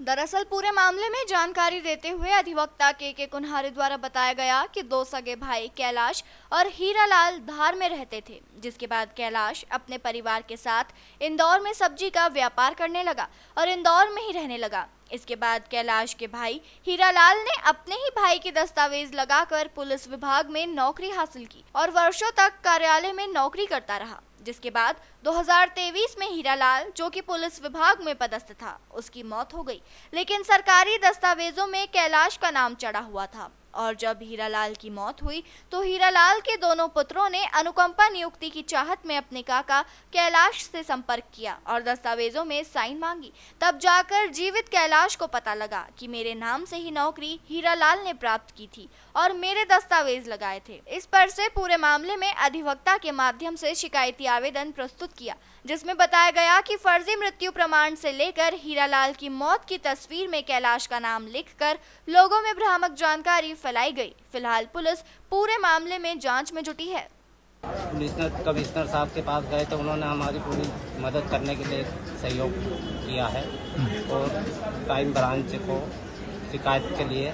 दरअसल पूरे मामले में जानकारी देते हुए अधिवक्ता के कुन्हारे द्वारा बताया गया कि दो सगे भाई कैलाश और हीरालाल धार में रहते थे, जिसके बाद कैलाश अपने परिवार के साथ इंदौर में सब्जी का व्यापार करने लगा और इंदौर में ही रहने लगा। इसके बाद कैलाश के भाई हीरालाल ने अपने ही भाई के दस्तावेज लगाकर पुलिस विभाग में नौकरी हासिल की और वर्षों तक कार्यालय में नौकरी करता रहा, जिसके बाद 2023 में हीरालाल, जो कि पुलिस विभाग में पदस्थ था, उसकी मौत हो गई। लेकिन सरकारी दस्तावेजों में कैलाश का नाम चढ़ा हुआ था और जब हीरालाल की मौत हुई तो हीरालाल के दोनों पुत्रों ने अनुकंपा नियुक्ति की चाहत में अपने काका कैलाश से संपर्क किया और दस्तावेजों में साइन मांगी। तब जाकर जीवित कैलाश को पता लगा कि मेरे नाम से ही नौकरी हीरालाल ने प्राप्त की थी और मेरे दस्तावेज लगाए थे। इस पर से पूरे मामले में अधिवक्ता के माध्यम से शिकायती आवेदन प्रस्तुत किया, जिसमें बताया गया कि फर्जी मृत्यु प्रमाण से लेकर हीरालाल की मौत की तस्वीर में कैलाश का नाम लिखकर लोगों में भ्रामक जानकारी फैलाई गई। फिलहाल पुलिस पूरे मामले में जांच में जुटी है। कमिश्नर साहब के पास गए तो उन्होंने हमारी पूरी मदद करने के लिए सहयोग किया है और क्राइम ब्रांच को शिकायत के लिए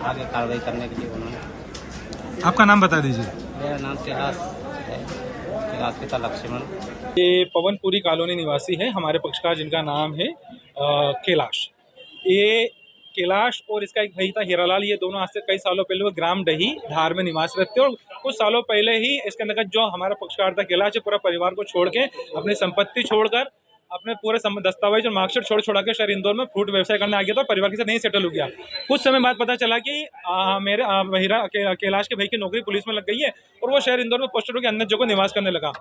आगे कार्रवाई करने के लिए उन्होंने। आपका नाम बता दीजिए। मेरा नाम कैलाश है, कैलाश पिता लक्ष्मण। ये पवनपुरी कॉलोनी निवासी है हमारे पक्षकार, जिनका नाम है कैलाश। ये कैलाश और इसका एक भाई था हीरालाल, ये दोनों आज से कई सालों पहले वो ग्राम डही धार में निवास रखते और कुछ सालों पहले ही इसके अंतर्गत जो हमारा पक्षकार था कैलाश, पूरा परिवार को छोड़ के, अपनी संपत्ति छोड़कर, अपने पूरे दस्तावेज और मार्कशीट छोड़ के शहर इंदौर में फ्रूट व्यवसाय करने आ गया था। परिवार के साथ नहीं सेटल हो गया। कुछ समय बाद पता चला कि मेरे कैलाश के भाई की नौकरी पुलिस में लग गई है और वो शहर इंदौर में पोस्टेड होकर अन्य जगह निवास करने लगा।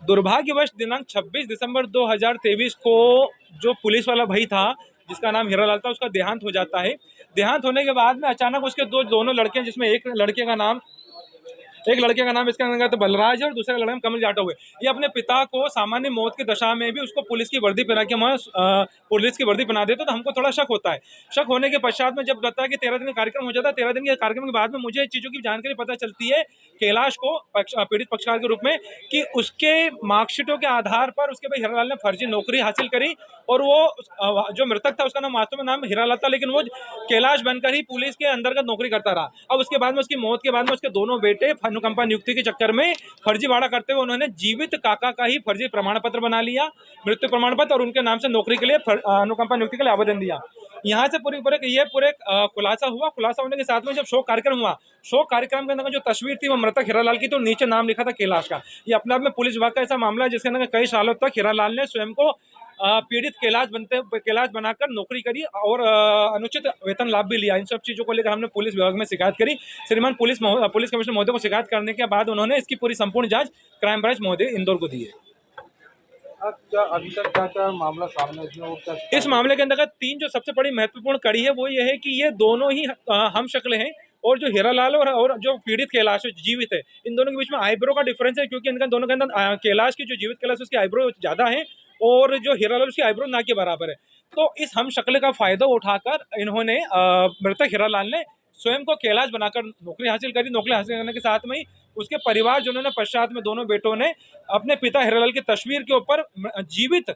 दुर्भाग्यवश दिनांक 26 दिसंबर 2023 को जो पुलिस वाला भाई था, जिसका नाम हीरालाल था, उसका देहांत हो जाता है। देहांत होने के बाद में अचानक उसके दोनों लड़के, जिसमें एक लड़के का नाम इसके अंदर बलराज है और दूसरे का लड़का कमल जाटव है, ये अपने पिता को सामान्य मौत की दशा में भी उसको पुलिस की वर्दी पहना के पुलिस की वर्दी पहना देते, तो हमको थोड़ा शक होता है। शक होने के पश्चात में जब बताया कि 13 दिन का कार्यक्रम हो जाता है, 13 दिन के कार्यक्रम के बाद में मुझे चीज़ों की जानकारी पता चलती है कैलाश को पीड़ित पक्षकार के रूप में कि उसके मार्कशीटों के आधार पर उसके भाई हीरालाल ने फर्जी नौकरी हासिल करी और वो जो मृतक था उसका नाम वास्तव में नाम हीरालाल था, लेकिन वो कैलाश बनकर ही पुलिस के अंतर्गत नौकरी करता रहा। अब उसके बाद में, उसकी मौत के बाद में, उसके दोनों बेटे अनुकंपा नियुक्ति के चक्कर में फर्जीवाड़ा करते हुए उन्होंने जीवित काका का ही फर्जी प्रमाण पत्र बना लिया, मृत्यु प्रमाण पत्र, और उनके नाम से नौकरी के लिए अनुकंपा नियुक्ति के लिए आवेदन दिया। यहाँ से पूरे खुलासा हुआ। खुलासा होने के साथ में जब शोक कार्यक्रम हुआ, शोक कार्यक्रम के अंदर जो तस्वीर थी वो मृतक हीरालाल की, तो नीचे नाम लिखा था कैलाश का। ये अपने आप में पुलिस विभाग का ऐसा मामला है जिसके अंदर कई सालों तक हीरालाल ने स्वयं को पीड़ित कैलाश बनाकर नौकरी करी और अनुचित वेतन लाभ भी लिया। इन सब चीज़ों को लेकर हमने पुलिस विभाग में शिकायत करी। श्रीमान पुलिस कमिश्नर महोदय को शिकायत करने के बाद उन्होंने इसकी पूरी संपूर्ण जांच क्राइम ब्रांच महोदय इंदौर को दी है। अभी तक क्या मामला सामने है? इस मामले के अंतर्गत 3 जो सबसे बड़ी महत्वपूर्ण कड़ी है वो ये है कि ये दोनों ही हम शक्ल हैं और जो हीरालाल और जो पीड़ित कैलाश जीवित है, इन दोनों के बीच में आईब्रो का डिफरेंस है, क्योंकि इनका दोनों के अंदर कैलाश की जो जीवित कैलाश उसकी आईब्रो ज़्यादा है और जो हीरालाल उसकी आईब्रो ना के बराबर है। तो इस हम शक्ल का फायदा उठाकर इन्होंने मृतक हीरालाल ने स्वयं को कैलाश बनाकर नौकरी हासिल करी। नौकरी हासिल करने के साथ में ही उसके परिवार जो उन्होंने पश्चात में दोनों बेटों ने अपने पिता हीरालाल की तस्वीर के ऊपर जीवित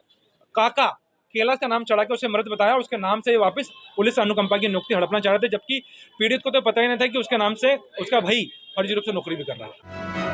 काका कैलाश का नाम चढ़ा के उसे मृत बताया। उसके नाम से वापस पुलिस अनुकंपा की नियुक्ति हड़पना चाह रहे थे, जबकि पीड़ित को तो पता ही नहीं था कि उसके नाम से उसका भाई फर्जी रूप से नौकरी भी कर रहा है।